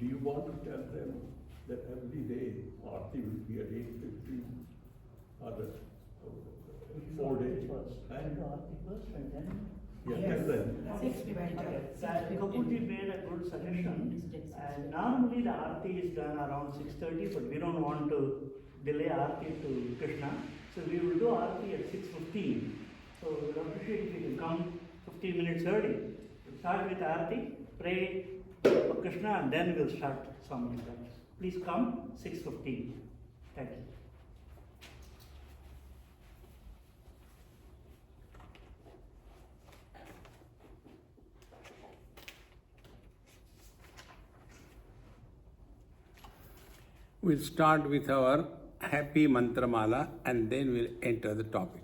do you want to tell them that every day Aarti will be at 8:15 or the 4 days? And tell them. 6:50. Kapoorji made a good suggestion, and normally the Aarti is done around 6:30, but we don't want to delay Aarti to Krishna, so we will do Aarti at 6:15. So we would appreciate if you can come 15 minutes early. We'll start with Aarti, pray for Krishna, and then we'll start Swami service. Please come 6:15. Thank you. We'll start with our happy mantramala and then we'll enter the topic.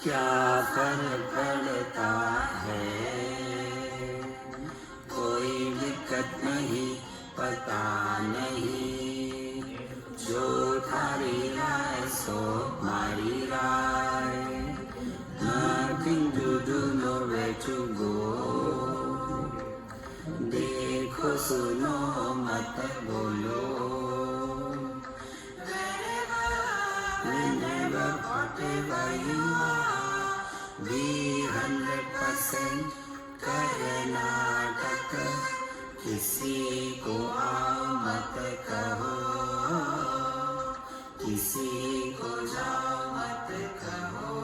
क्या फर्क पड़ता है, कोई दिक्कत नहीं, पता नहीं, जो थारी राय सो मारी राय, nothing to do, nowhere to go, देखो सुनो मत बोलो, whenever, whatever you are, be 100% Karnataka, किसी को आओ मत कहो, किसी को जाओ मत कहो,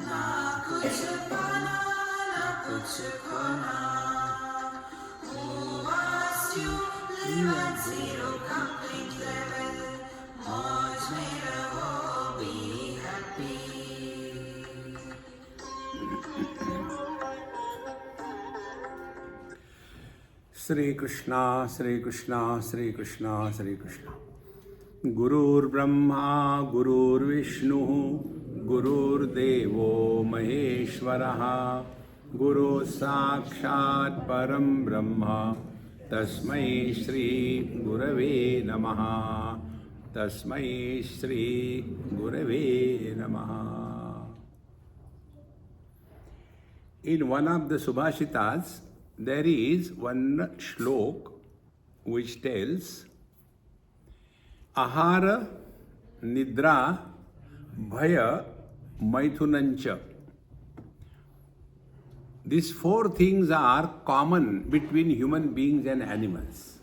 ना कुछ पाना ना कुछ खोना, who asked you live at zero complete level, मौज में रहो, be happy. Shri Krishna, Shri Krishna, Shri Krishna, Shri Krishna. Gurur Brahma, Gurur Vishnu, Gurur Devo Maheshwaraha, Guru Sakshat Param Brahma, Tasmai Shri Gurave Namaha, Tasmai Shri Gurave Namaha. In one of the Subhashitas, there is one shlok which tells Ahara, Nidra, Bhaya, Maithunancha. These four things are common between human beings and animals.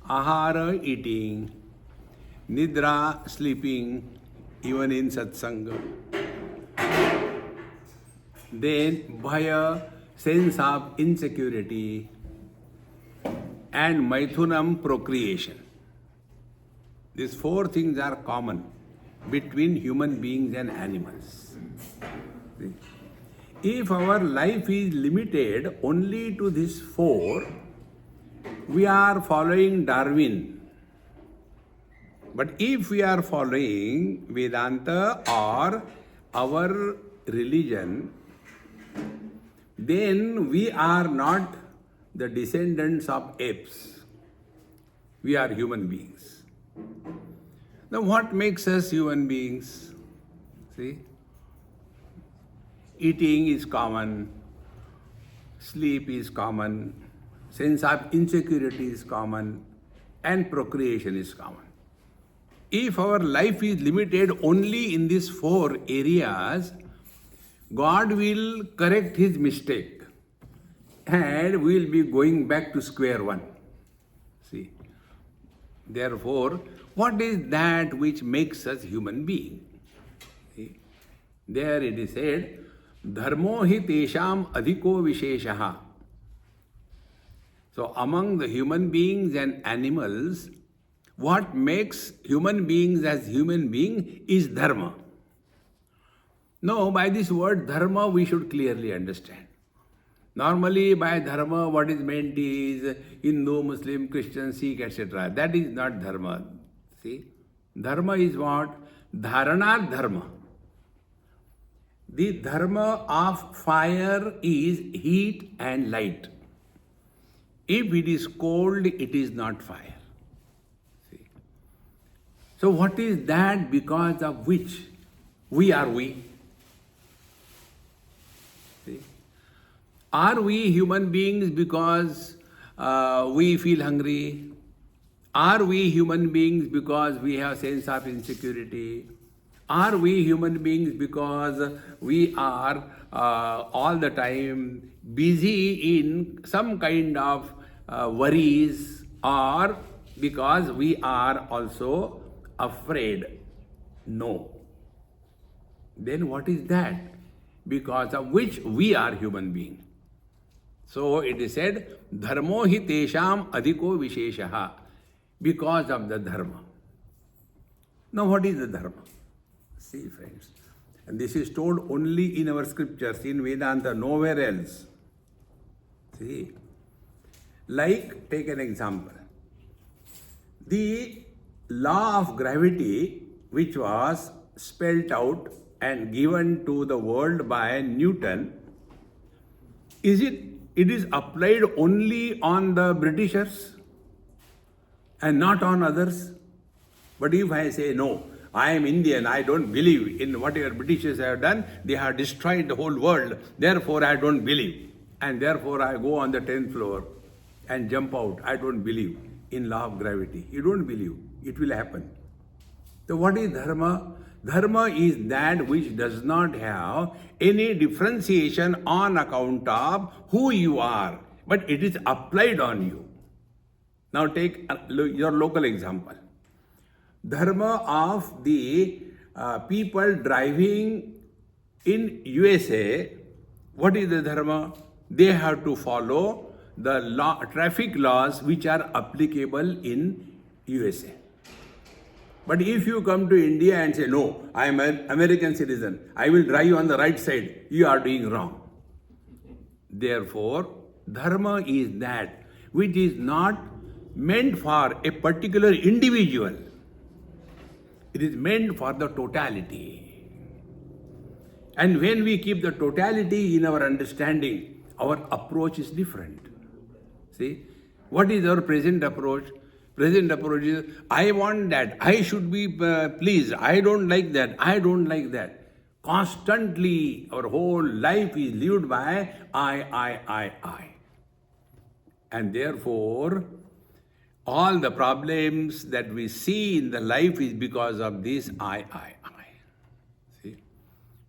Ahara, eating, Nidra, sleeping, even in satsanga. Then Bhaya, sense of insecurity, and Maithunam, procreation. These four things are common between human beings and animals. If our life is limited only to these four, we are following Darwin. But if we are following Vedanta or our religion, then we are not the descendants of apes. We are human beings. Now what makes us human beings? See? Eating is common, sleep is common, sense of insecurity is common, and procreation is common. If our life is limited only in these four areas, God will correct his mistake and we will be going back to square one. See? Therefore, what is that which makes us human being? See? There it is said, Dharmo hi tesham adhiko visheshaha. So among the human beings and animals, what makes human beings as human being is dharma. No, by this word dharma we should clearly understand. Normally by dharma what is meant is Hindu, Muslim, Christian, Sikh, etc. That is not dharma. See? Dharma is what? Dharana dharma. The dharma of fire is heat and light. If it is cold, it is not fire. See? So what is that because of which we are we? See? Are we human beings because we feel hungry? Are we human beings because we have sense of insecurity? Are we human beings because we are all the time busy in some kind of worries, or because we are also afraid? No. Then what is that? Because of which we are human beings. So it is said, dharmo hi tesham adhiko visheshaha, because of the dharma. Now what is the dharma? See, friends, and this is told only in our scriptures, in Vedanta, nowhere else. See, like, take an example. The law of gravity, which was spelled out and given to the world by Newton, it is applied only on the Britishers and not on others? But if I say, no, I am Indian, I don't believe in whatever Britishers have done, they have destroyed the whole world, therefore I don't believe. And therefore I go on the 10th floor and jump out. I don't believe in law of gravity. You don't believe. It will happen. So what is dharma? Dharma is that which does not have any differentiation on account of who you are, but it is applied on you. Now take your local example. Dharma of the people driving in USA, what is the dharma? They have to follow the traffic laws which are applicable in USA. But if you come to India and say, no, I am an American citizen, I will drive on the right side, you are doing wrong. Therefore, dharma is that which is not meant for a particular individual. It is meant for the totality. And when we keep the totality in our understanding, our approach is different. See, what is our present approach? Present approach is, I want that, I should be pleased, I don't like that, I don't like that. Constantly, our whole life is lived by I. And therefore, all the problems that we see in the life is because of this I. See,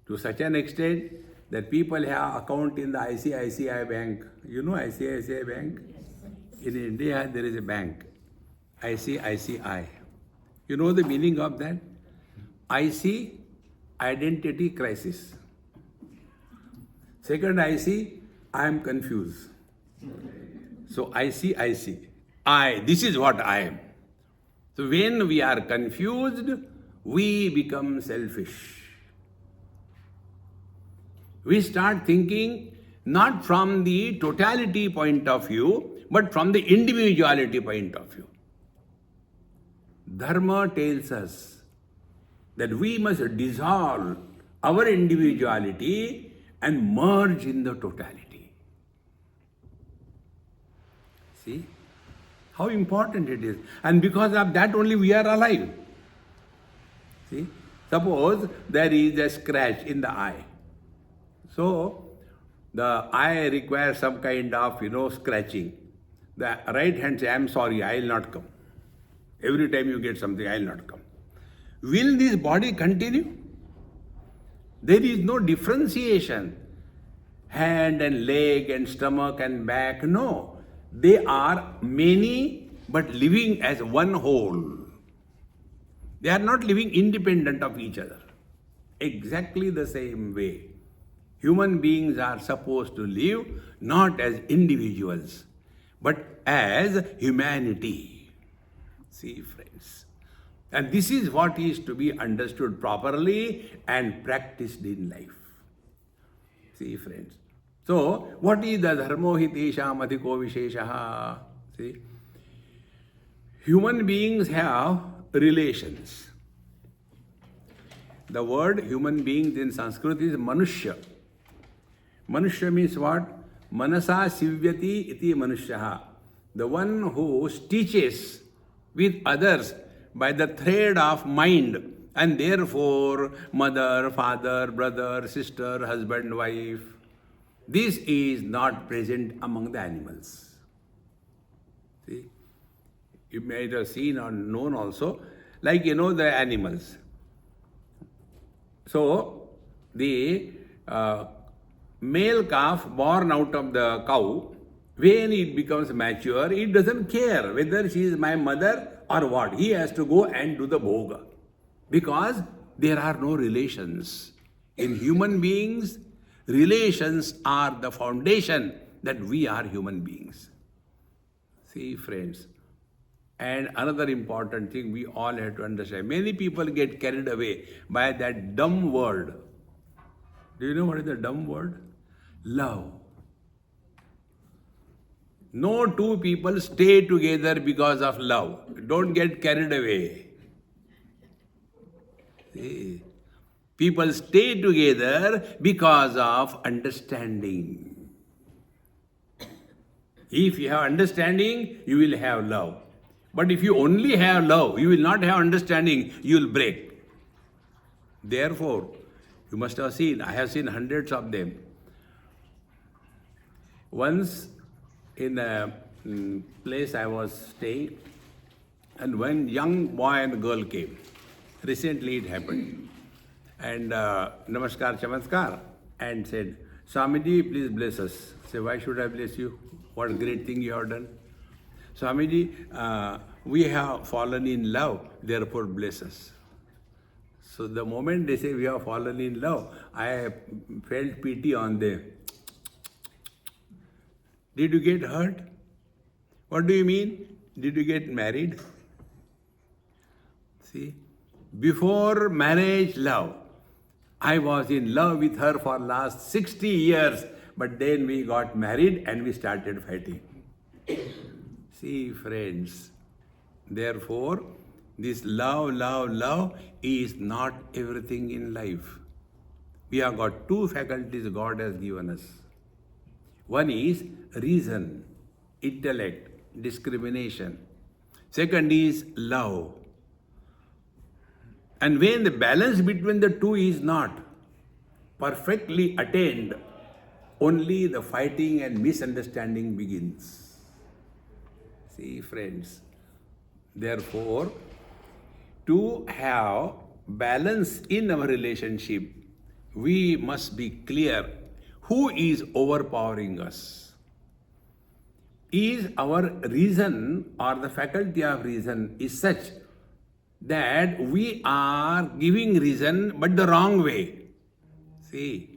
to such an extent that people have account in the ICICI bank. You know ICICI bank? In India, there is a bank, ICICI. You know the meaning of that? IC, identity crisis. Second IC, I am confused. So IC. This is what I am. So when we are confused, we become selfish. We start thinking not from the totality point of view, but from the individuality point of view. Dharma tells us that we must dissolve our individuality and merge in the totality. See how important it is. And because of that only we are alive. See, suppose there is a scratch in the eye. So the eye requires some kind of, scratching. The right hand says, I am sorry, I will not come. Every time you get something, I will not come. Will this body continue? There is no differentiation. Hand and leg and stomach and back, no. They are many but living as one whole. They are not living independent of each other. Exactly the same way. Human beings are supposed to live not as individuals, but as humanity. See, friends. And this is what is to be understood properly and practiced in life. See, friends. So, what is the dharmo hi tesham adhiko visheshaha? See, human beings have relations. The word human beings in Sanskrit is manushya. Manushya means what? Manasa sivyati iti manushyaha. The one who stitches with others by the thread of mind, and therefore mother, father, brother, sister, husband, wife. This is not present among the animals. See? You may have seen or known also, like the animals. So, the male calf born out of the cow, when it becomes mature, it doesn't care whether she is my mother or what. He has to go and do the bhoga. Because there are no relations. In human beings, relations are the foundation that we are human beings. See, friends. And another important thing we all have to understand. Many people get carried away by that dumb word. Do you know what is the dumb word? Love. No two people stay together because of love. Don't get carried away. See? People stay together because of understanding. If you have understanding, you will have love. But if you only have love, you will not have understanding, you will break. Therefore, you must have seen, I have seen hundreds of them. Once in a place I was staying, and one young boy and girl came. Recently it happened. And Namaskar, Chamaskar, and said, Swamiji, please bless us. Say, why should I bless you? What great thing you have done. Swamiji, we have fallen in love, therefore bless us. So the moment they say we have fallen in love, I felt pity on them. Did you get hurt? What do you mean? Did you get married? See, before marriage, love. I was in love with her for last 60 years, but then we got married and we started fighting. See, friends, therefore, this love is not everything in life. We have got two faculties God has given us. One is reason, intellect, discrimination. Second is love. And when the balance between the two is not perfectly attained, only the fighting and misunderstanding begins. See, friends, therefore, to have balance in our relationship, we must be clear who is overpowering us. Is our reason or the faculty of reason is such that we are giving reason but the wrong way. See.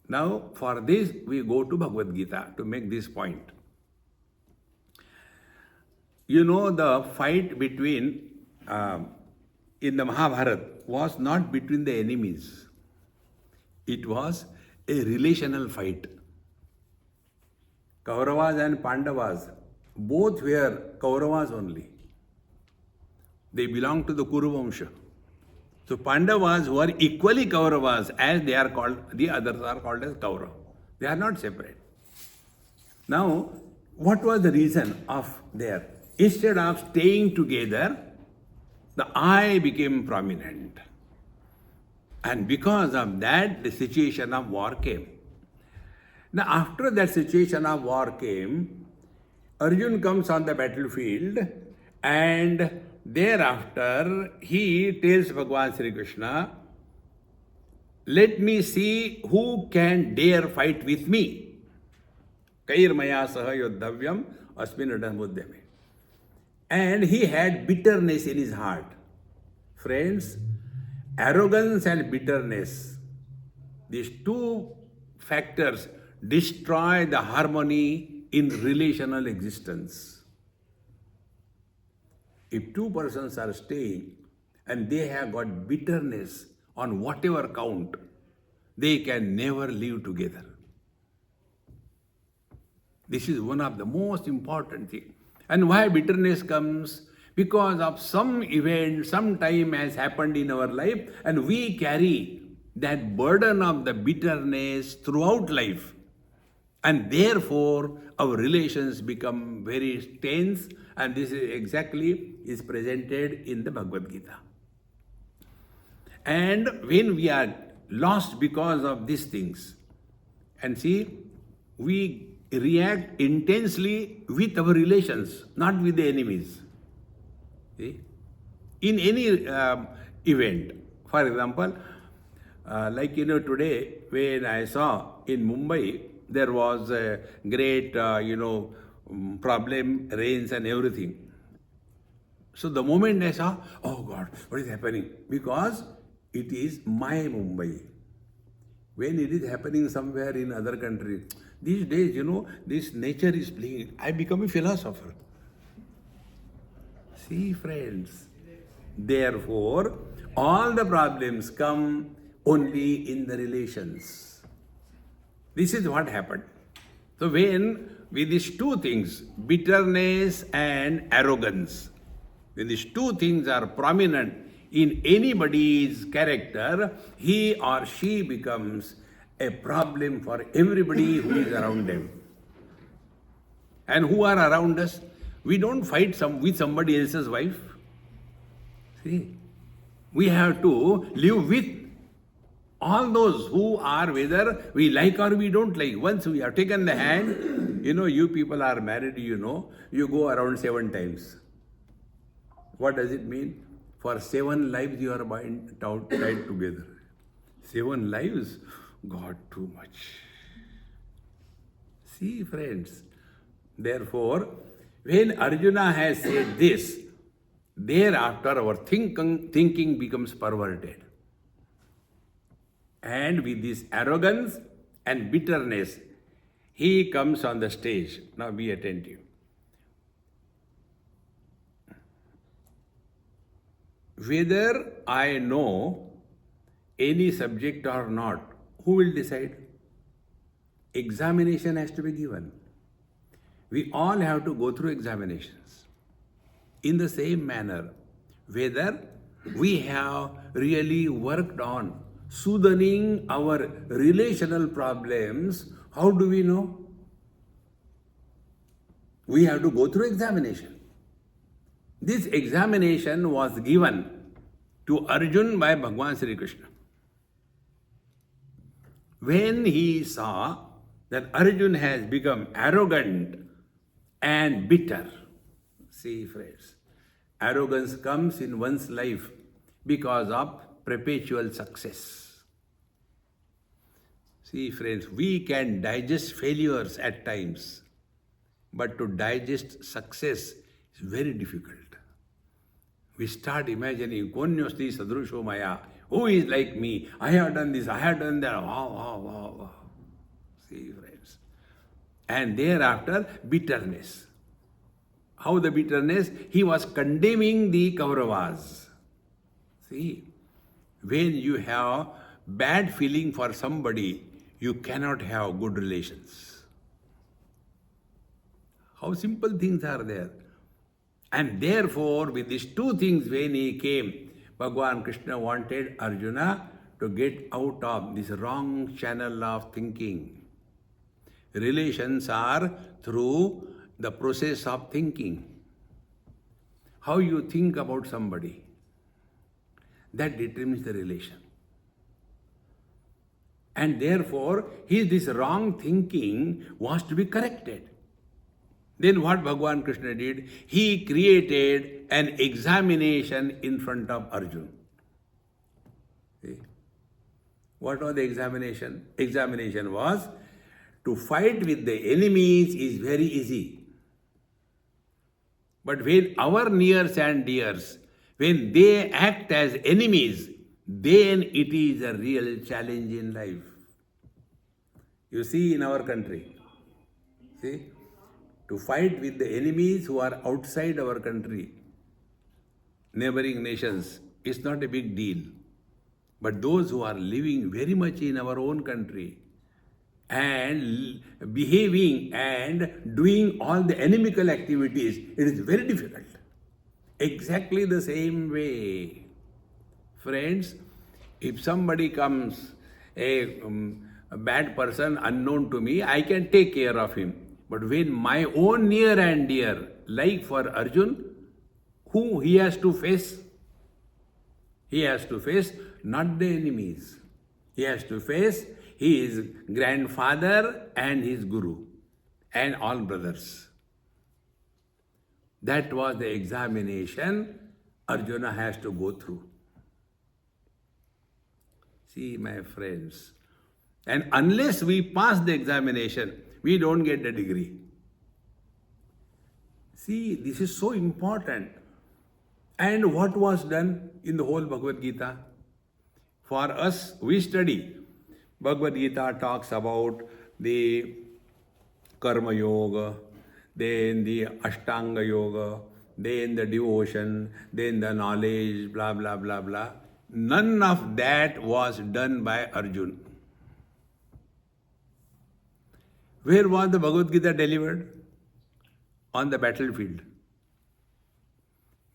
Now, for this, we go to Bhagavad Gita to make this point. You know, the fight between, in the Mahabharata, was not between the enemies. It was a relational fight. Kauravas and Pandavas, both were Kauravas only. They belonged to the Kuru Vamsha. So Pandavas were equally Kauravas as they are called, the others are called as Kaurav. They are not separate. Now, what was the reason of their? Instead of staying together, the I became prominent. And because of that, the situation of war came. Now, after that situation of war came, Arjun comes on the battlefield and thereafter he tells Bhagavan Sri Krishna, let me see who can dare fight with me. Kair maya saha yodhavyam asmin adhamudyame. And he had bitterness in his heart. Friends, arrogance and bitterness, these two factors destroy the harmony in relational existence. If two persons are staying and they have got bitterness on whatever count, they can never live together. This is one of the most important things. And why bitterness comes? because of some event, some time has happened in our life, and we carry that burden of the bitterness throughout life. And therefore, our relations become very tense, and this is exactly is presented in the Bhagavad Gita. And when we are lost because of these things, and see, we react intensely with our relations, not with the enemies. See? In any event, for example, like today when I saw in Mumbai, there was a great problem, rains and everything. So the moment I saw, oh God, what is happening? Because it is my Mumbai. When it is happening somewhere in other country, these days, this nature is playing. I become a philosopher. See, friends, therefore, all the problems come only in the relations. This is what happened. So when with these two things, bitterness and arrogance, when these two things are prominent in anybody's character, he or she becomes a problem for everybody who is around them. And who are around us? We don't fight with somebody else's wife. See, we have to live with all those who are, whether we like or we don't like. Once we have taken the hand, you people are married, you go around 7 times. What does it mean? For 7 lives you are tied together. 7 lives? God, too much. See, friends, therefore, when Arjuna has said this, thereafter our thinking becomes perverted. And with this arrogance and bitterness, he comes on the stage. Now be attentive. Whether I know any subject or not, who will decide? Examination has to be given. We all have to go through examinations. In the same manner, whether we have really worked on soothing our relational problems, how do we know? We have to go through examination. This examination was given to Arjuna by Bhagavan Sri Krishna. When he saw that Arjuna has become arrogant and bitter, see, friends, arrogance comes in one's life because of perpetual success. See, friends, we can digest failures at times, but to digest success is very difficult. We start imagining, Konyosti sadrusho maya, who is like me? I have done this, I have done that. Wow. See, friends. And thereafter, bitterness. How the bitterness? He was condemning the Kauravas. See, when you have bad feeling for somebody, you cannot have good relations. How simple things are there. And therefore, with these two things, when he came, Bhagavan Krishna wanted Arjuna to get out of this wrong channel of thinking. Relations are through the process of thinking. How you think about somebody, that determines the relation. And therefore, this wrong thinking was to be corrected. Then what Bhagavan Krishna did? He created an examination in front of Arjuna. See? What was the examination? Examination was, to fight with the enemies is very easy. But when our nears and dears, when they act as enemies, then it is a real challenge in life. You see, in our country, see, to fight with the enemies who are outside our country, neighboring nations, is not a big deal. But those who are living very much in our own country and behaving and doing all the inimical activities, it is very difficult. Exactly the same way. Friends, if somebody comes, a bad person unknown to me, I can take care of him. But when my own near and dear, like for Arjun, who he has to face? He has to face not the enemies. He has to face his grandfather and his guru and all brothers. That was the examination Arjuna has to go through. See, my friends, and unless we pass the examination, we don't get the degree. See, this is so important. And what was done in the whole Bhagavad Gita? For us, we study. Bhagavad Gita talks about the Karma Yoga, then the Ashtanga Yoga, then the devotion, then the knowledge, blah, blah, blah, blah. None of that was done by Arjuna. Where was the Bhagavad Gita delivered? On the battlefield,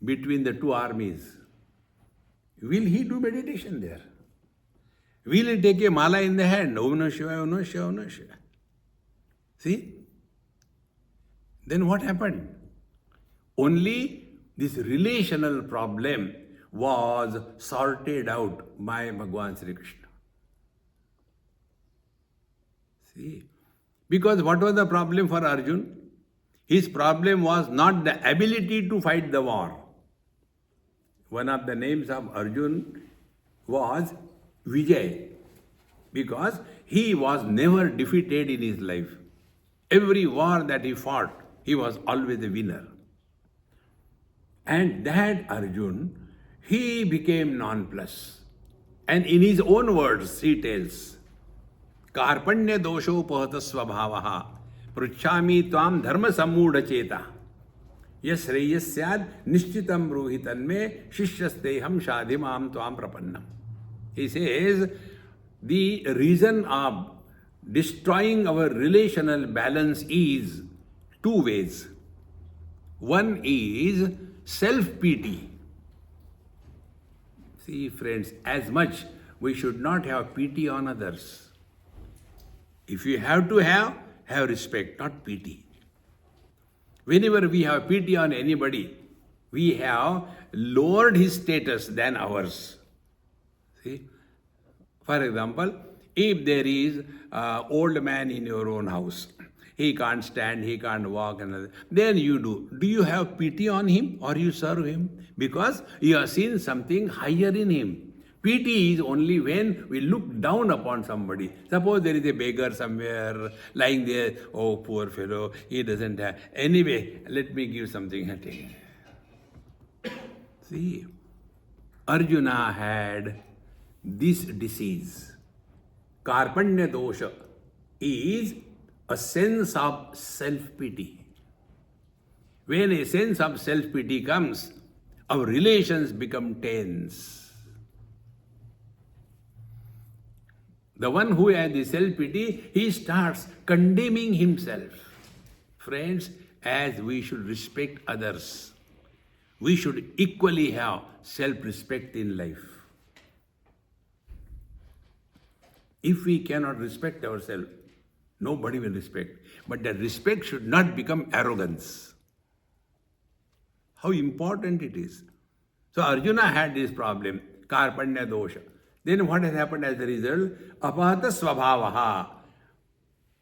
between the two armies. Will he do meditation there? Will he take a mala in the hand? Om Namah Shivaya, Om Namah Shivaya, Om Namah Shivaya. See? Then what happened? Only this relational problem was sorted out by Bhagavan Sri Krishna. See? Because what was the problem for Arjuna? His problem was not the ability to fight the war. One of the names of Arjuna was Vijay, because he was never defeated in his life. Every war that he fought, he was always a winner. And that Arjuna, he became nonplus. And in his own words, he tells, Karpanya doshopahata svabhavaha pruchhami tvam dharma sammudha cheta yas sreyasyad nishchitam bruhitanme shishyasteham shadhimam tvam prapannam. He says, the reason of destroying our relational balance is two ways. One is self-pity. See, friends, as much we should not have pity on others. If you have to have respect, not pity. Whenever we have pity on anybody, we have lowered his status than ours. See? For example, if there is an old man in your own house, he can't stand, he can't walk, and then you do. Do you have pity on him or you serve him? Because you have seen something higher in him. Pity is only when we look down upon somebody. Suppose there is a beggar somewhere lying there. Oh, poor fellow, he doesn't have. Anyway, let me give something. See, Arjuna had this disease. Karpanya dosha is a sense of self-pity. When a sense of self-pity comes, our relations become tense. The one who has the self-pity, he starts condemning himself. Friends, as we should respect others, we should equally have self-respect in life. If we cannot respect ourselves, nobody will respect. But that respect should not become arrogance. How important it is. So Arjuna had this problem, Karpanya dosha. Then what has happened as a result? Apahata svabhavaha.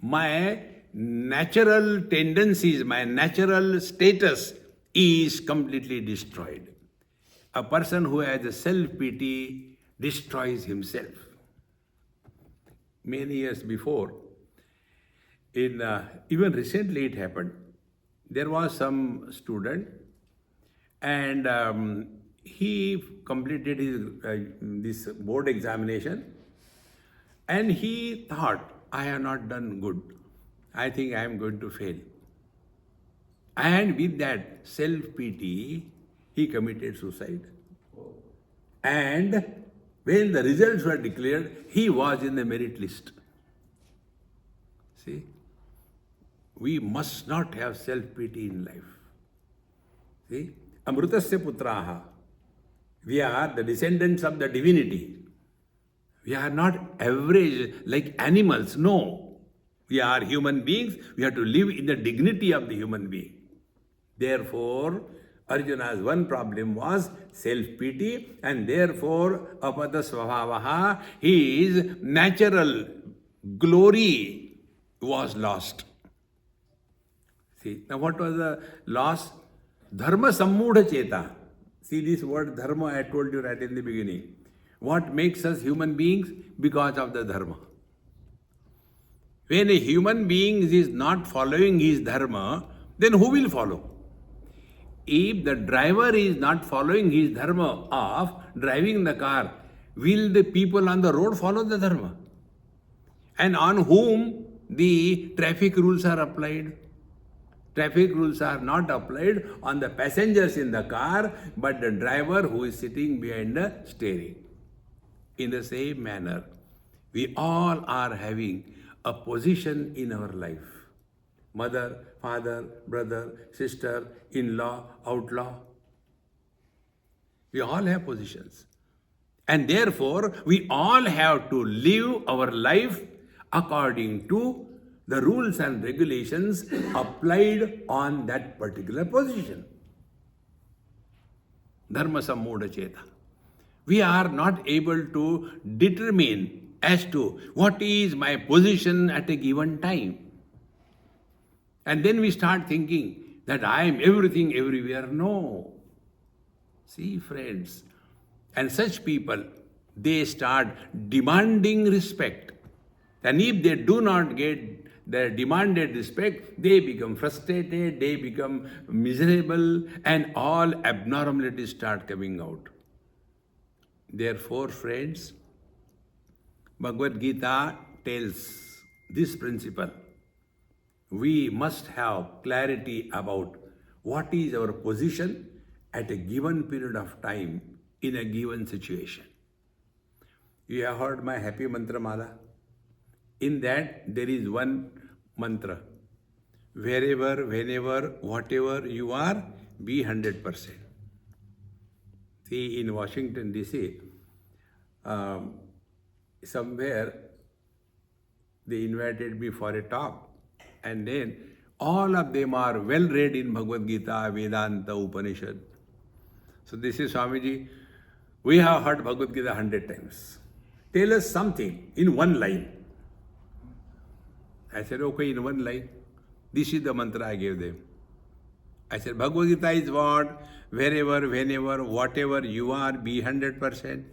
My natural tendencies, my natural status is completely destroyed. A person who has a self-pity destroys himself. Many years before, even recently it happened, there was some student and he completed his this board examination and he thought, I have not done good. I think I am going to fail. And with that self-pity, he committed suicide. And when the results were declared, he was in the merit list. See, we must not have self-pity in life. See, Amrutasya putraha. We are the descendants of the divinity. We are not average like animals. No. We are human beings. We have to live in the dignity of the human being. Therefore, Arjuna's one problem was self-pity, and therefore, apada svabhavaha, his natural glory was lost. See, now what was the loss? Dharma sammudha cheta. See this word dharma I told you right in the beginning. What makes us human beings? Because of the dharma. When a human being is not following his dharma, then who will follow? If the driver is not following his dharma of driving the car, will the people on the road follow the dharma? And on whom the traffic rules are applied? Traffic rules are not applied on the passengers in the car, but the driver who is sitting behind the steering. In the same manner, we all are having a position in our life. Mother, father, brother, sister, in-law, outlaw. We all have positions. And therefore, we all have to live our life according to the rules and regulations applied on that particular position. Dharma sammudha cheta. We are not able to determine as to what is my position at a given time. And then we start thinking that I am everything everywhere. No. See, friends, and such people, they start demanding respect. And if they do not get their demanded respect, they become frustrated, they become miserable, and all abnormalities start coming out. Therefore, friends, Bhagavad Gita tells this principle. We must have clarity about what is our position at a given period of time in a given situation. You have heard my happy mantra mala. In that there is one mantra. Wherever, whenever, whatever you are, be 100%. See, in Washington DC, somewhere they invited me for a talk. And then all of them are well read in Bhagavad Gita, Vedanta, Upanishad. So they say, Swamiji, we have heard Bhagavad Gita 100 times. Tell us something in one line. I said, okay, in one line. This is the mantra I gave them. I said, Bhagavad Gita is what? Wherever, whenever, whatever you are, be 100%.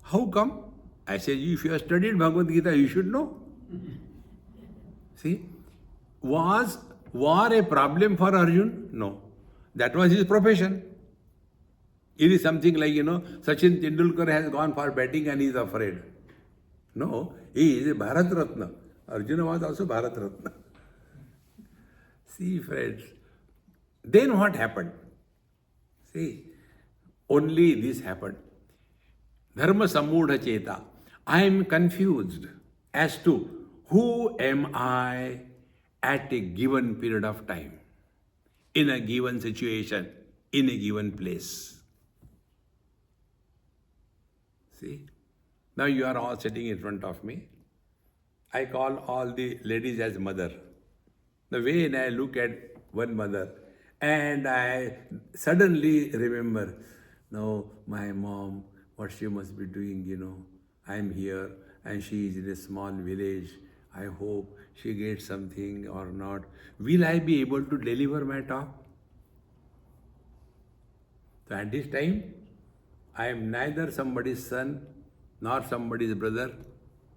How come? I said, if you have studied Bhagavad Gita, you should know. See, was war a problem for Arjun? No. That was his profession. It is something like, Sachin Tendulkar has gone for batting and he is afraid. No, he is a Bharat Ratna. Arjuna was also Bharat Ratna. See, friends, then what happened? See, only this happened. Dharma sammudha cheta. I am confused as to who am I at a given period of time, in a given situation, in a given place. See, now you are all sitting in front of me. I call all the ladies as mother. The way I look at one mother and I suddenly remember, no, my mom, what she must be doing, I'm here and she is in a small village. I hope she gets something or not. Will I be able to deliver my talk? So at this time, I am neither somebody's son, nor somebody's brother,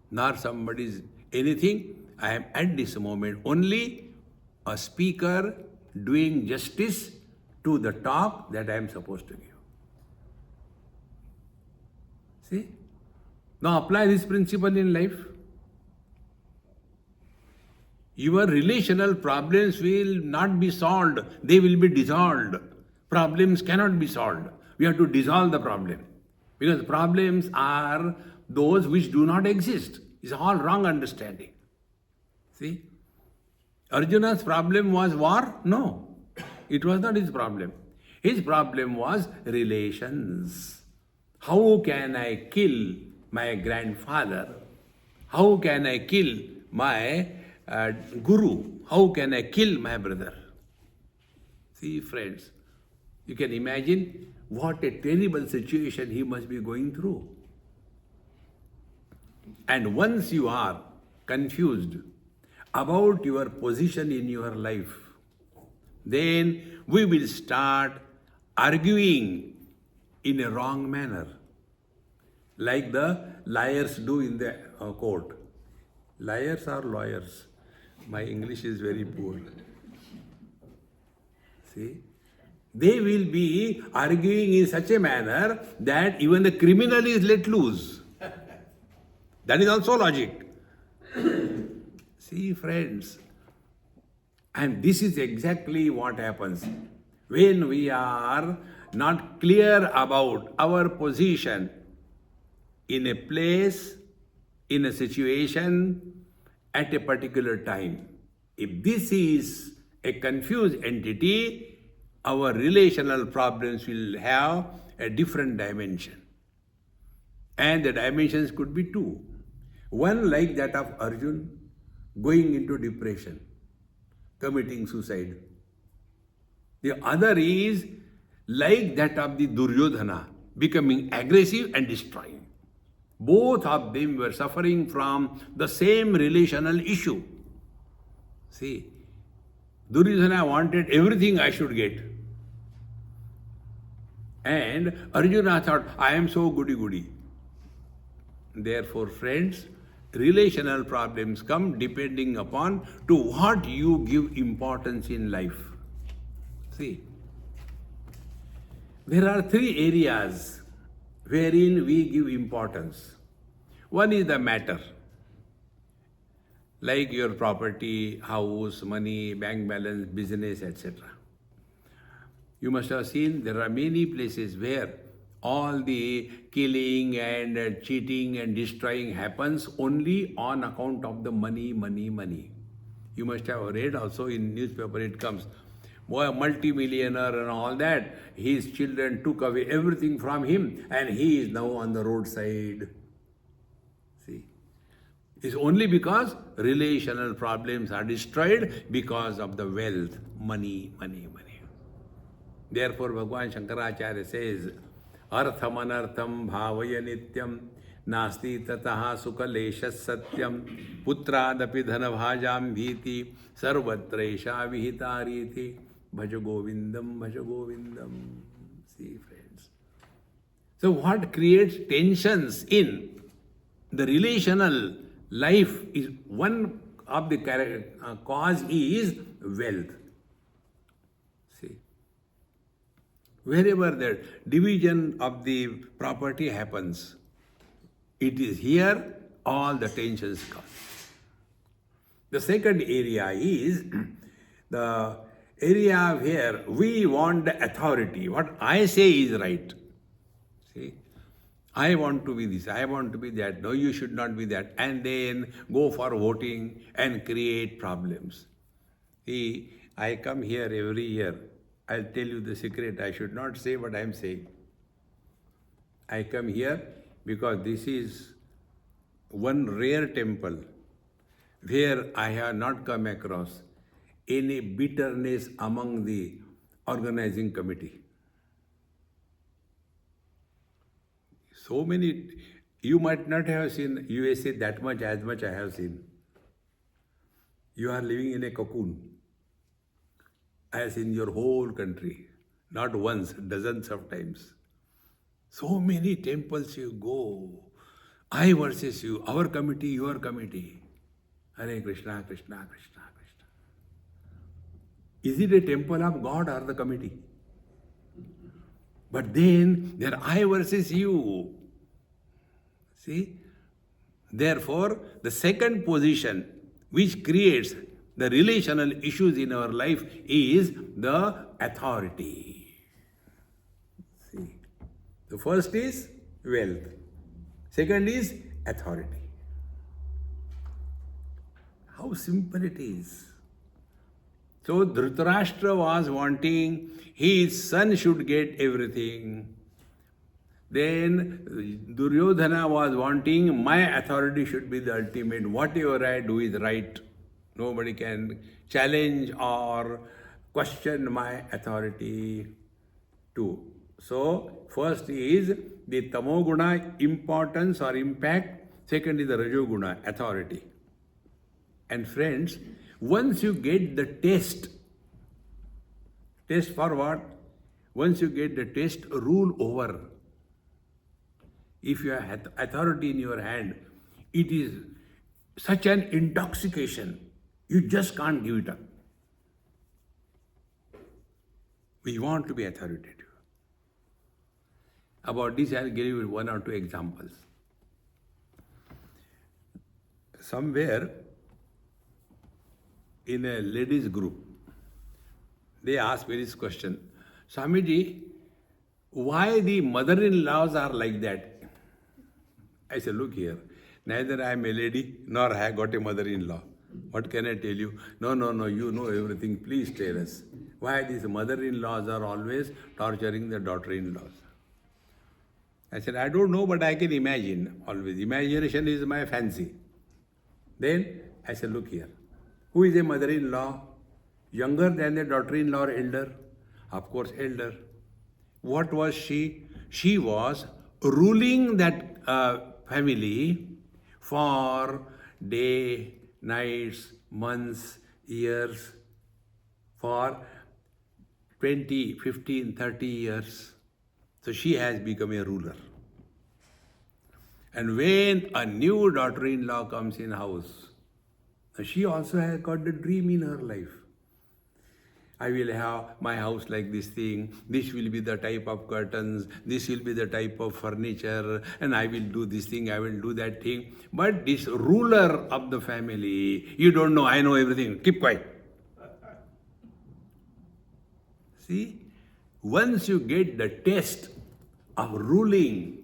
nor somebody's anything. I am at this moment only a speaker doing justice to the talk that I am supposed to give. See? Now apply this principle in life. Your relational problems will not be solved, they will be dissolved. Problems cannot be solved. We have to dissolve the problem. Because problems are those which do not exist. It's all wrong understanding. See? Arjuna's problem was war? No. It was not his problem. His problem was relations. How can I kill my grandfather? How can I kill my guru? How can I kill my brother? See, friends, you can imagine what a terrible situation he must be going through. And once you are confused about your position in your life, then we will start arguing in a wrong manner, like the liars do in the court. Liars are lawyers. My English is very poor. See? They will be arguing in such a manner that even the criminal is let loose. That is also logic. See, friends, and this is exactly what happens when we are not clear about our position in a place, in a situation, at a particular time. If this is a confused entity, our relational problems will have a different dimension. And the dimensions could be two. One like that of Arjun, going into depression, committing suicide. The other is like that of the Duryodhana, becoming aggressive and destroying. Both of them were suffering from the same relational issue. See, Duryodhana wanted everything I should get. And Arjuna thought, I am so goody-goody. Therefore, friends, relational problems come depending upon to what you give importance in life. See, there are three areas wherein we give importance. One is the matter, like your property, house, money, bank balance, business, etc. You must have seen there are many places where all the killing and cheating and destroying happens only on account of the money, money, money. You must have read also in newspaper it comes, boy, a multi-millionaire and all that, his children took away everything from him and he is now on the roadside. See, it's only because relational problems are destroyed because of the wealth, money, money, money. Therefore, Bhagavan Shankaracharya says, Artham anartham bhavaya nityam nasti tataha sukaleshas satyam putradapi dhanabhajam bhiti sarvatresha vihitariti bhaja govindam bhaja govindam. See, friends. So what creates tensions in the relational life is one of the cause is wealth. Wherever the division of the property happens, it is here all the tensions come. The second area is the area where we want the authority. What I say is right. See, I want to be this, I want to be that, no, you should not be that, and then go for voting and create problems. See, I come here every year. I'll tell you the secret. I should not say what I'm saying. I come here because this is one rare temple where I have not come across any bitterness among the organizing committee. So many, you might not have seen USA that much as much I have seen. You are living in a cocoon. As in your whole country, not once, dozens of times. So many temples you go, I versus you, our committee, your committee. Hare Krishna, Krishna, Krishna, Krishna. Is it a temple of God or the committee? But then, they're I versus you. See? Therefore, the second position which creates the relational issues in our life is the authority. See, the first is wealth. Second is authority. How simple it is. So Dhritarashtra was wanting his son should get everything. Then Duryodhana was wanting my authority should be the ultimate. Whatever I do is right. Nobody can challenge or question my authority too. So first is the tamoguna importance or impact. Second is the rajoguna authority. And friends, once you get the taste for what? Once you get the taste, rule over. If you have authority in your hand, it is such an intoxication, you just can't give it up. We want to be authoritative. About this, I'll give you one or two examples. Somewhere in a ladies group, they asked me this question, Swamiji, why the mother-in-laws are like that? I said, look here, neither I am a lady nor I have got a mother-in-law. What can I tell you? No, you know everything. Please tell us. Why these mother-in-laws are always torturing the daughter-in-laws? I said, I don't know, but I can imagine always. Imagination is my fancy. Then I said, look here. Who is a mother-in-law? Younger than the daughter-in-law or elder? Of course, elder. What was she? She was ruling that family for day, nights, months, years, for 20, 15, 30 years. So she has become a ruler. And when a new daughter-in-law comes in house, she also has got the dream in her life. I will have my house like this thing, this will be the type of curtains, this will be the type of furniture, and I will do this thing, I will do that thing. But this ruler of the family, you don't know, I know everything, keep quiet. See, once you get the taste of ruling,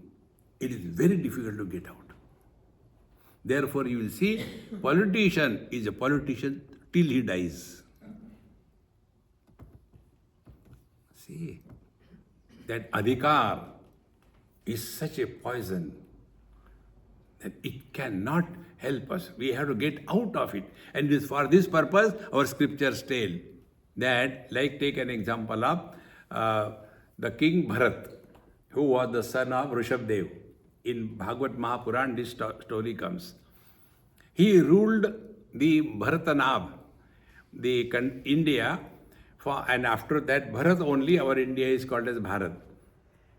it is very difficult to get out. Therefore, you will see, politician is a politician till he dies. See, that adhikar is such a poison that it cannot help us. We have to get out of it. And for this purpose, our scriptures tell that, like take an example of the king Bharat, who was the son of Rishabdev. In Bhagavad Mahapuran, this story comes. He ruled the Bharatanab, the India, and after that, Bharat only, our India is called as Bharat.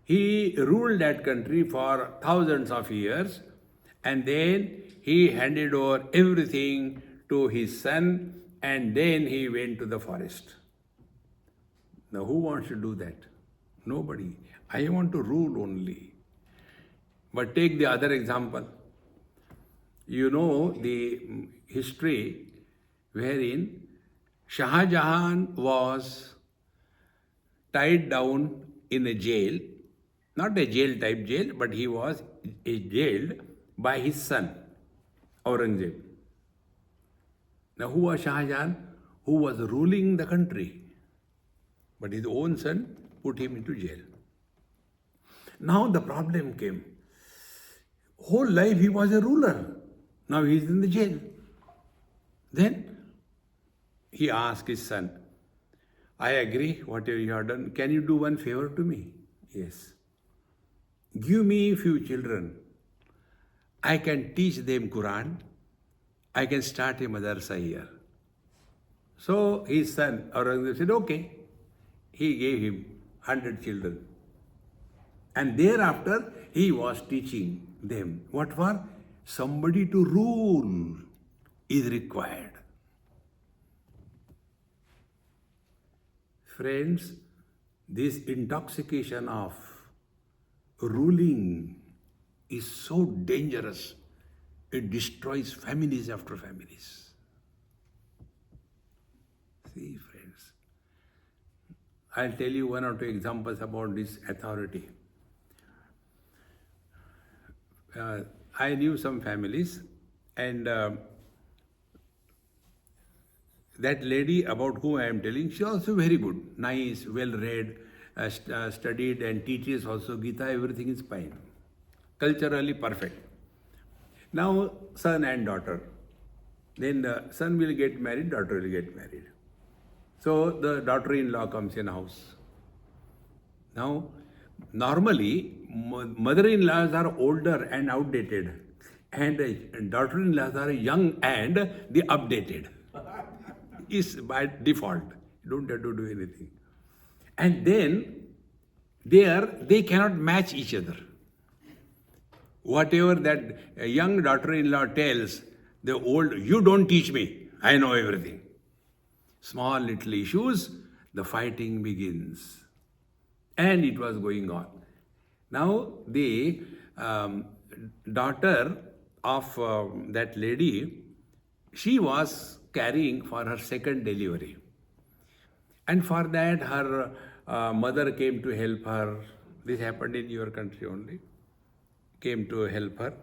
He ruled that country for thousands of years, and then he handed over everything to his son, and then he went to the forest. Now, who wants to do that? Nobody. I want to rule only. But take the other example. You know the history wherein Shah Jahan was tied down in a jail, not a jail type jail, but he was jailed by his son, Aurangzeb. Now who was Shah Jahan? Who was ruling the country. But his own son put him into jail. Now the problem came. Whole life he was a ruler. Now he is in the jail. Then he asked his son, I agree, whatever you have done, can you do one favor to me? Yes. Give me a few children. I can teach them Quran. I can start a madrasa here. So his son, Aurangzeb, said, okay. He gave him 100 children. And thereafter, he was teaching them. What for? Somebody to rule is required. Friends, this intoxication of ruling is so dangerous. It destroys families after families. See, friends, I'll tell you one or two examples about this authority. I knew some families, and that lady about whom I am telling, she also very good, nice, well read, studied and teaches also Gita, everything is fine. Culturally perfect. Now, son and daughter. Then the son will get married, daughter will get married. So the daughter-in-law comes in house. Now, normally, mother-in-laws are older and outdated, and daughter-in-laws are young and the updated. Is by default. You don't have to do anything. And then, they cannot match each other. Whatever that young daughter-in-law tells, the old, you don't teach me, I know everything. Small little issues, the fighting begins. And it was going on. Now, the daughter of that lady, she was carrying for her second delivery. And for that, her mother came to help her. This happened in your country only. Came to help her.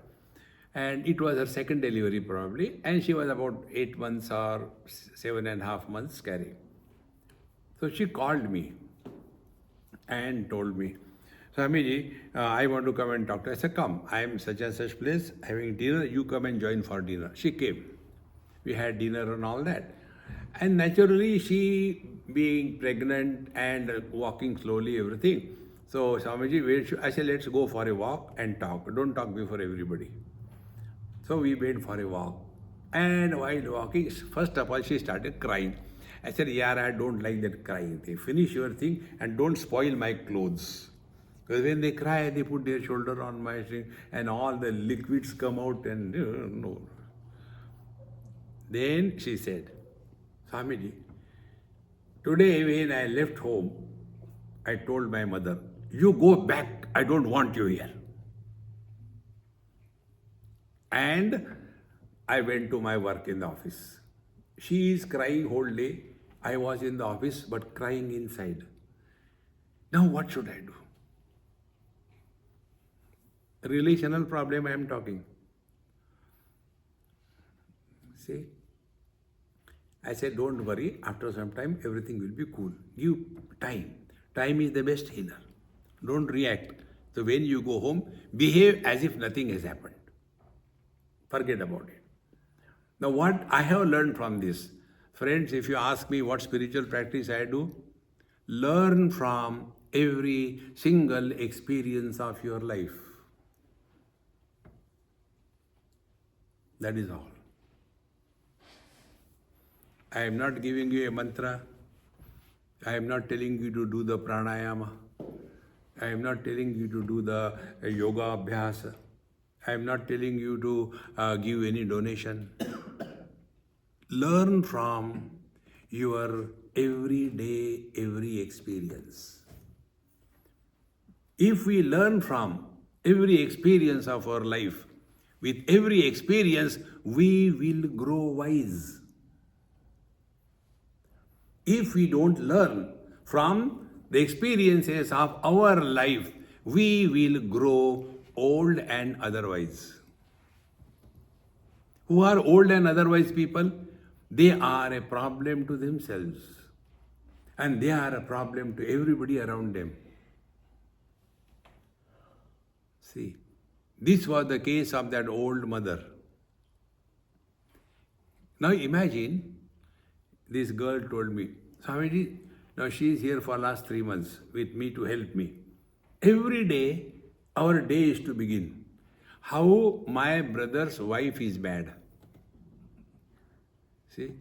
And it was her second delivery probably. And she was about 8 months or 7.5 months carrying. So she called me and told me, Swamiji, I want to come and talk to you. I said, come, I am such and such place having dinner. You come and join for dinner. She came. We had dinner and all that. And naturally, she being pregnant and walking slowly, everything. So, Swamiji, where should I said, let's go for a walk and talk. Don't talk before everybody. So we went for a walk. And while walking, first of all, she started crying. I said, yeah, I don't like that crying thing. Finish your thing and don't spoil my clothes. Because when they cry, they put their shoulder on my thing and all the liquids come out and no. Then she said, Swamiji, today when I left home, I told my mother, you go back, I don't want you here. And I went to my work in the office. She is crying whole day. I was in the office but crying inside. Now what should I do? Relational problem I am talking. See? I said, don't worry, after some time everything will be cool. Give time. Time is the best healer. Don't react. So when you go home, behave as if nothing has happened. Forget about it. Now what I have learned from this, friends, if you ask me what spiritual practice I do, learn from every single experience of your life. That is all. I am not giving you a mantra. I am not telling you to do the pranayama. I am not telling you to do the yoga abhyasa. I am not telling you to give any donation. Learn from your everyday, every experience. If we learn from every experience of our life, with every experience, we will grow wise. If we don't learn from the experiences of our life, we will grow old and otherwise. Who are old and otherwise people? They are a problem to themselves. And they are a problem to everybody around them. See, this was the case of that old mother. Now imagine, this girl told me, Swamiji, now she is here for last 3 months with me to help me. Every day, our day is to begin. How my brother's wife is bad. See?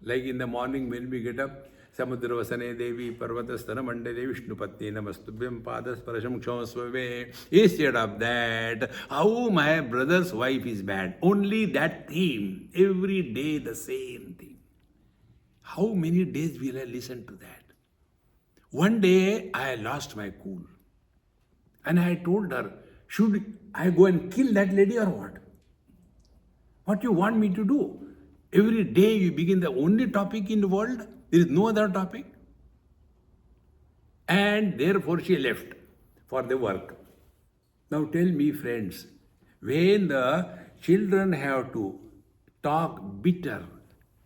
Like in the morning when we get up, Samudravasane Devi Parvatastana Mandale Vishnupatni Namastubhyam Padas Parasham Kshamasvave. Instead of that, how my brother's wife is bad. Only that theme. Every day the same thing. How many days will I listen to that? One day I lost my cool. And I told her, should I go and kill that lady or what? What you want me to do? Every day you begin the only topic in the world. There is no other topic. And therefore she left for the work. Now tell me, friends, when the children have to talk bitter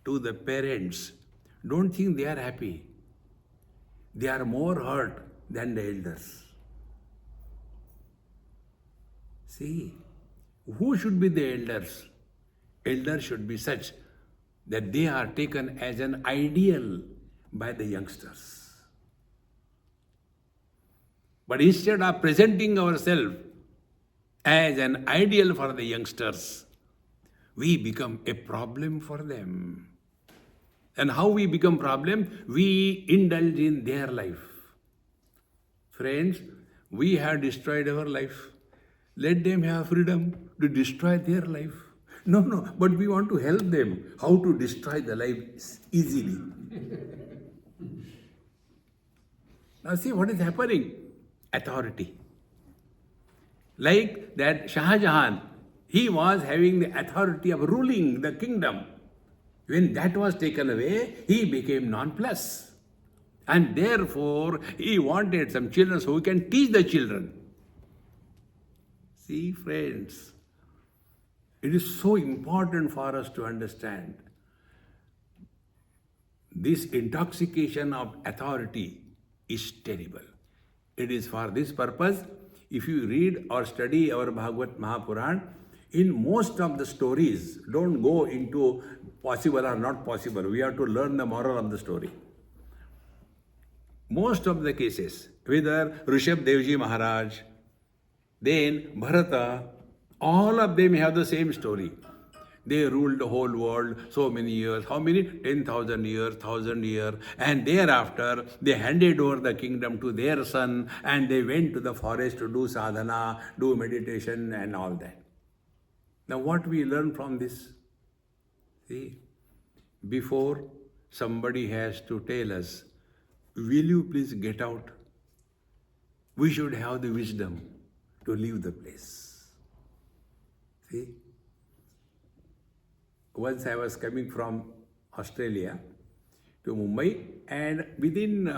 to the parents, don't think they are happy. They are more hurt than the elders. See, who should be the elders? Elders should be such that they are taken as an ideal by the youngsters. But instead of presenting ourselves as an ideal for the youngsters, we become a problem for them. And how we become problem? We indulge in their life. Friends, we have destroyed our life. Let them have freedom to destroy their life. No, but we want to help them how to destroy the life easily. Now see what is happening. Authority. Like that Shah Jahan, he was having the authority of ruling the kingdom. When that was taken away, he became nonplussed. And therefore, he wanted some children so he can teach the children. See, friends, it is so important for us to understand this intoxication of authority is terrible. It is for this purpose, if you read or study our Bhagavad Mahapuran, in most of the stories, don't go into possible or not possible. We have to learn the moral of the story. Most of the cases, whether Rishabh Devji Maharaj, then Bharata, all of them have the same story. They ruled the whole world so many years. How many? 10,000 years, 1,000 years. And thereafter, they handed over the kingdom to their son and they went to the forest to do sadhana, do meditation and all that. Now what we learn from this? See, before somebody has to tell us, will you please get out? We should have the wisdom to leave the place. See? Once I was coming from Australia to Mumbai, and within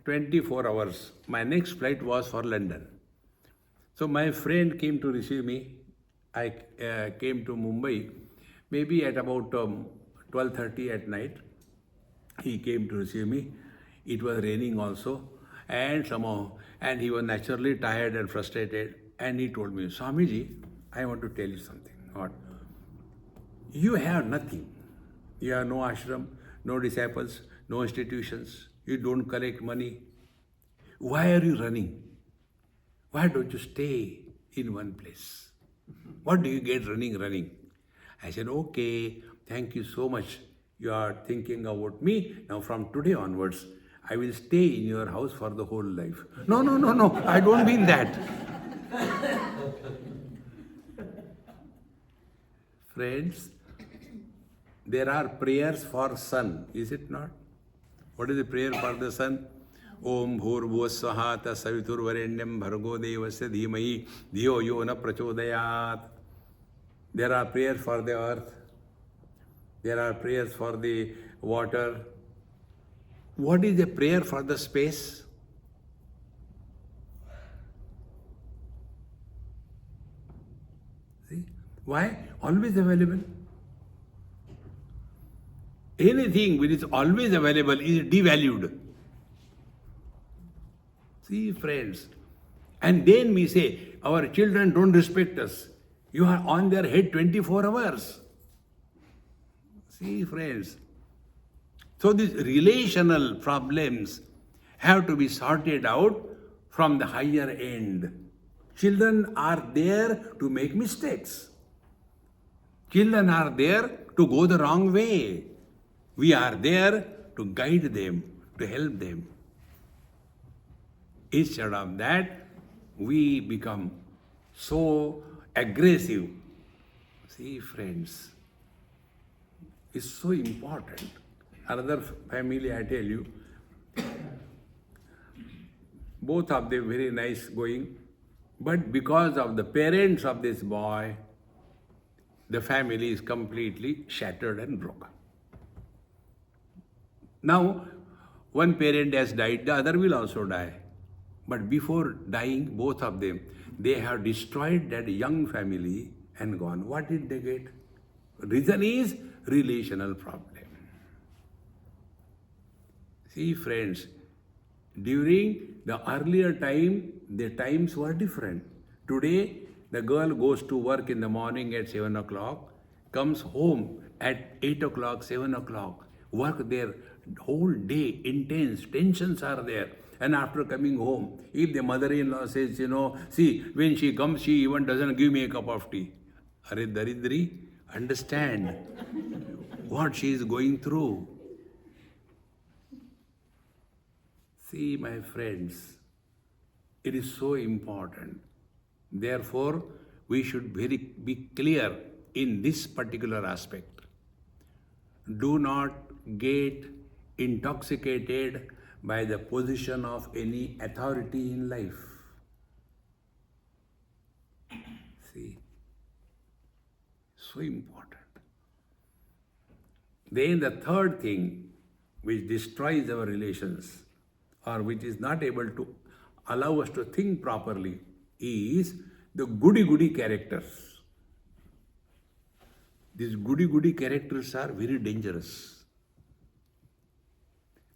24 hours, my next flight was for London. So my friend came to receive me. I came to Mumbai maybe at about 12:30 at night. He came to receive me. It was raining also, and he was naturally tired and frustrated. And he told me, Swamiji, I want to tell you something. What? You have nothing. You have no ashram, no disciples, no institutions. You don't collect money. Why are you running? Why don't you stay in one place? What do you get running? I said, okay, thank you so much. You are thinking about me. Now from today onwards, I will stay in your house for the whole life. No, I don't mean that. Friends, there are prayers for sun, is it not? What is the prayer for the sun? Om bhurvuvah swaha tasavitur varenyam bhargo devasya dhimahi dhiyo yo na prachodayat. There are prayers for the earth. There are prayers for the water. What is a prayer for the space? See? Why? Always available. Anything which is always available is devalued. See, friends. And then we say, our children don't respect us. You are on their head 24 hours. See, friends. So these relational problems have to be sorted out from the higher end. Children are there to make mistakes. Children are there to go the wrong way. We are there to guide them, to help them. Instead of that, we become so aggressive. See, friends, it's so important. Another family, I tell you, both of them very nice going, but because of the parents of this boy, the family is completely shattered and broken. Now, one parent has died, the other will also die. But before dying, both of them, they have destroyed that young family and gone. What did they get? Reason is relational problem. See, friends, during the earlier time, the times were different. Today, the girl goes to work in the morning at 7 o'clock, comes home at 8 o'clock, 7 o'clock, work there whole day, intense, tensions are there. And after coming home, if the mother-in-law says, see, when she comes, she even doesn't give me a cup of tea. Are Daridri, understand what she is going through. See, my friends, it is so important. Therefore, we should be clear in this particular aspect. Do not get intoxicated by the position of any authority in life. See, so important. Then the third thing which destroys our relations or which is not able to allow us to think properly is the goody-goody characters. These goody-goody characters are very dangerous.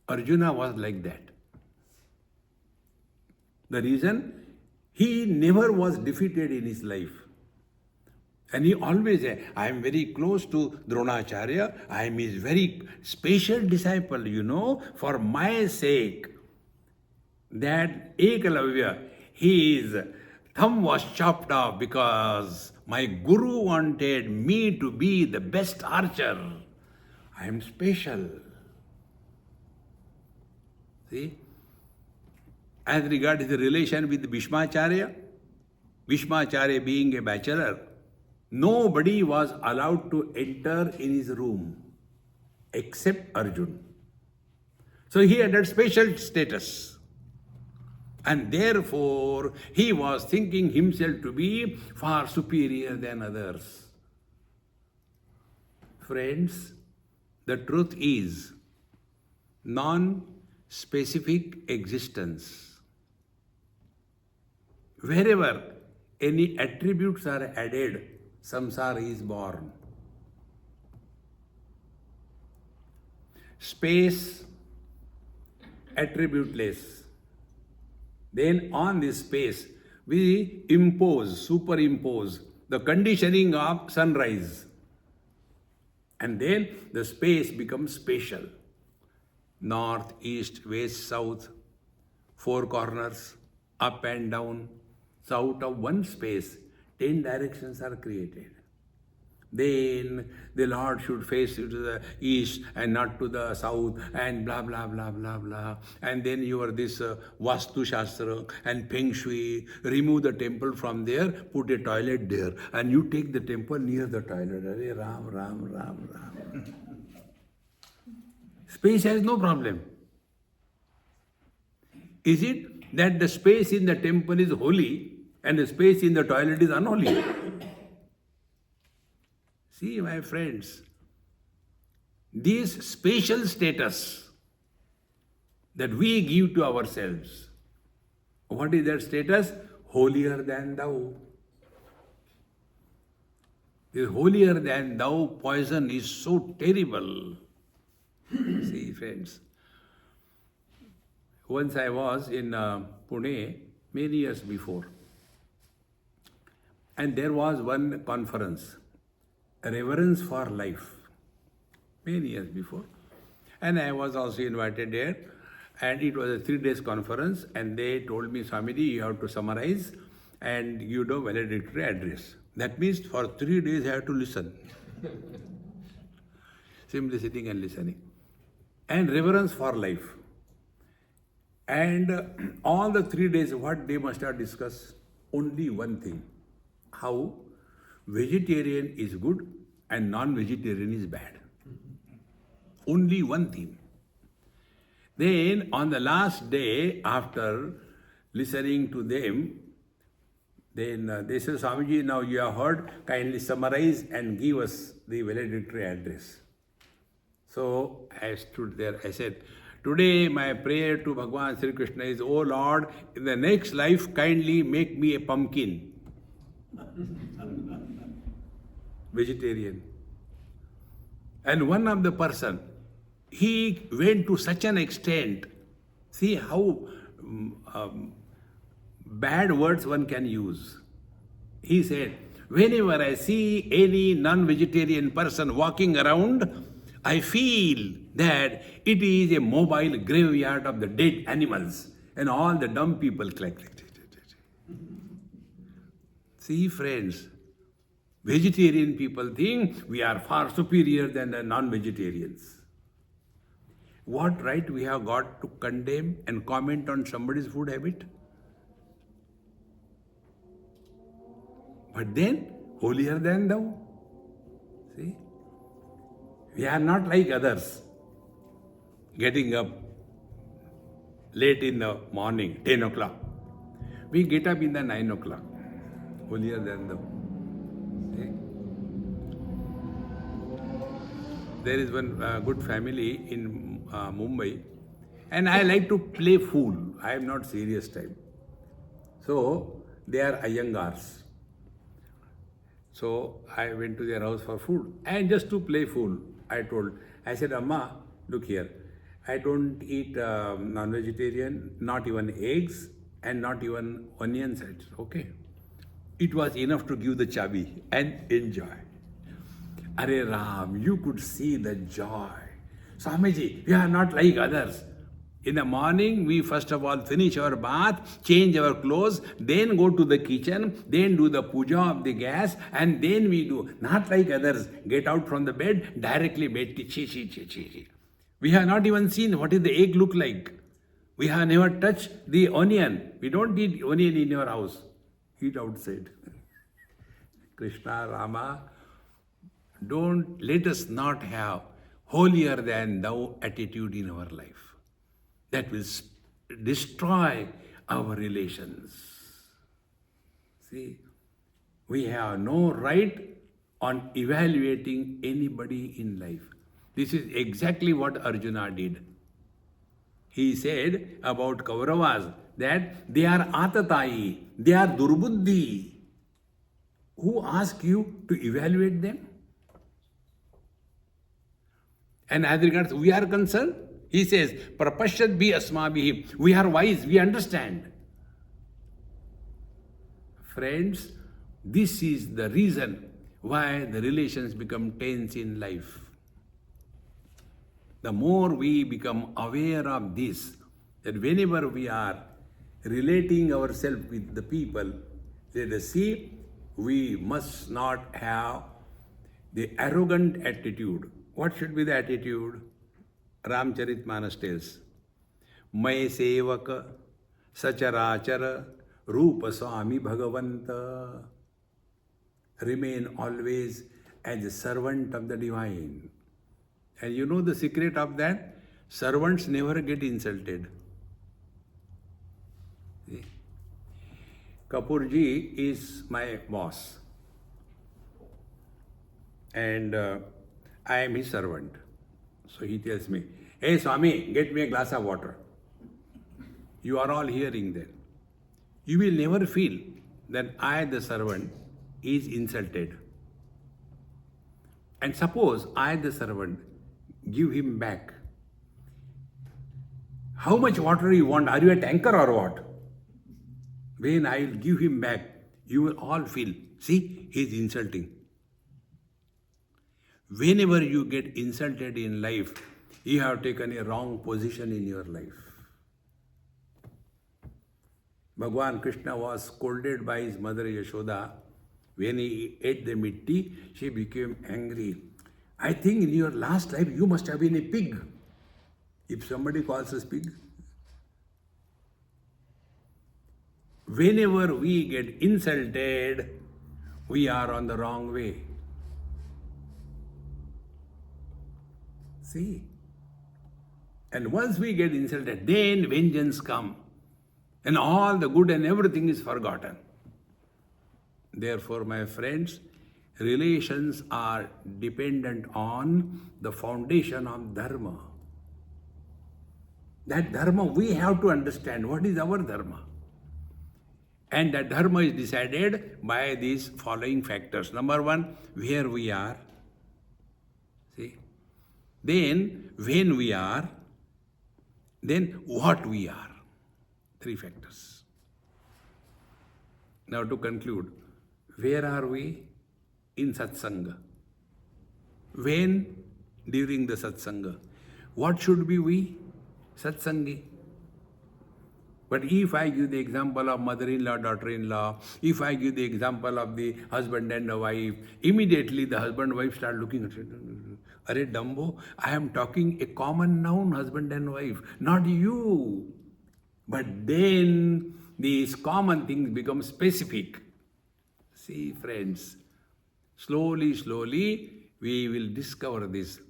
Arjuna was like that. The reason, he never was defeated in his life. And he always said, I am very close to Dronacharya, I am his very special disciple, for my sake. That Ekalavya, his thumb was chopped off because my guru wanted me to be the best archer. I am special. See? As regards the relation with Bhishmacharya being a bachelor, nobody was allowed to enter in his room except Arjun. So he had that special status. And therefore, he was thinking himself to be far superior than others. Friends, the truth is, non-specific existence. Wherever any attributes are added, samsara is born. Space, attributeless. Then on this space, we superimpose the conditioning of sunrise. And then the space becomes spatial. North, east, west, south, four corners, up and down. So out of one space, 10 directions are created. Then the Lord should face to the east and not to the south and blah, blah, blah, blah, blah. And then you are this Vastu Shastra and Feng Shui, remove the temple from there, put a toilet there. And you take the temple near the toilet. Hare Ram, Ram, Ram, Ram. Space has no problem. Is it that the space in the temple is holy and the space in the toilet is unholy? See, my friends, this spatial status that we give to ourselves, what is that status? Holier than thou. This holier than thou poison is so terrible. See, friends, once I was in Pune many years before, and there was one conference, Reverence for Life, many years before. And I was also invited there. And it was a 3 days conference. And they told me, Swamiji, you have to summarize and give the valedictory address. That means for 3 days I have to listen. Simply sitting and listening. And reverence for life. And all the 3 days, what they must have discussed? Only one thing. How vegetarian is good and non-vegetarian is bad. Only one theme. Then on the last day, after listening to them, then they said, Swamiji, now you have heard, kindly summarize and give us the valedictory address. So I stood there, I said, today my prayer to Bhagavan Sri Krishna is, oh Lord, in the next life, kindly make me a pumpkin. Vegetarian. And one of the person he went to such an extent. See how bad words one can use. He said, whenever I see any non-vegetarian person walking around, I feel that it is a mobile graveyard of the dead animals, and all the dumb people collect. See, friends, vegetarian people think we are far superior than the non-vegetarians. What right we have got to condemn and comment on somebody's food habit? But then, holier than thou. See? We are not like others, getting up late in the morning, 10 o'clock. We get up in the 9 o'clock, holier than thou. See? There is one good family in Mumbai, and I like to play fool. I am not serious type. So, they are Iyengars. So, I went to their house for food, and just to play fool, I said, Amma, look here, I don't eat non-vegetarian, not even eggs, and not even onions, okay? It was enough to give the chabi and enjoy. Are Ram, you could see the joy. Swamiji, we are not like others. In the morning, we first of all finish our bath, change our clothes, then go to the kitchen, then do the puja of the gas, and then we do, not like others, get out from the bed, directly bed. We have not even seen what is the egg look like. We have never touched the onion. We don't eat onion in your house. Eat outside. Krishna, Rama, let us not have holier than thou attitude in our life. That will destroy our relations. See, we have no right on evaluating anybody in life. This is exactly what Arjuna did. He said about Kauravas that they are atatayi, they are durbuddhi. Who asked you to evaluate them? And as regards we are concerned, he says, Prapashyad bhi asmabhi. We are wise, we understand. Friends, this is the reason why the relations become tense in life. The more we become aware of this, that whenever we are relating ourselves with the people, let us see, we must not have the arrogant attitude. What should be the attitude? Ramcharitmanas tells, May sevaka sacharachara rupa swami bhagavanta. Remain always as a servant of the divine. And you know the secret of that? Servants never get insulted. See? Kapurji is my boss. And I am his servant. So he tells me, hey Swami, get me a glass of water. You are all hearing that. You will never feel that I, the servant, is insulted. And suppose I, the servant, give him back. How much water you want? Are you a tanker or what? When I will give him back, you will all feel, see, he is insulting. Whenever you get insulted in life, you have taken a wrong position in your life. Bhagwan Krishna was scolded by his mother Yashoda. When he ate the mitti, she became angry. I think in your last life you must have been a pig. If somebody calls us pig. Whenever we get insulted, we are on the wrong way. See? And once we get insulted, then vengeance comes. And all the good and everything is forgotten. Therefore, my friends, relations are dependent on the foundation of dharma. That dharma we have to understand. What is our dharma? And that dharma is decided by these following factors. Number one, where we are. See? then when we are, then what we are. 3 factors. Now to conclude, where are we in satsanga? When? During the satsanga. What should be we? Satsangi. But if I give the example of mother-in-law, daughter-in-law, if I give the example of the husband and the wife, immediately the husband and wife start looking at it. Arey Dumbo, I am talking a common noun, husband and wife, not you. But then these common things become specific. See, friends, slowly, we will discover this.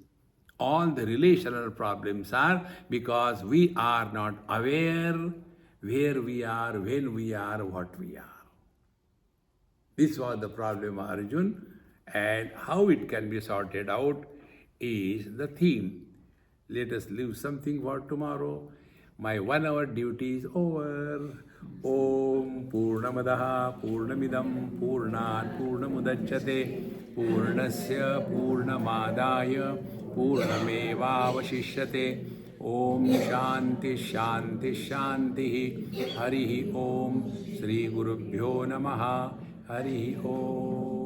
All the relational problems are because we are not aware where we are, when we are, what we are. This was the problem of Arjun, and how it can be sorted out is the theme. Let us leave something for tomorrow. My 1 hour duty is over. Om Purnamadaha Purnamidam Purnat Purnamudachyate Purnasya Purnamadaya Purnamevavashishyate. Om Shanti Shanti Shanti. Harihi Om. Sri Gurubhyo Namaha. Harihi Om.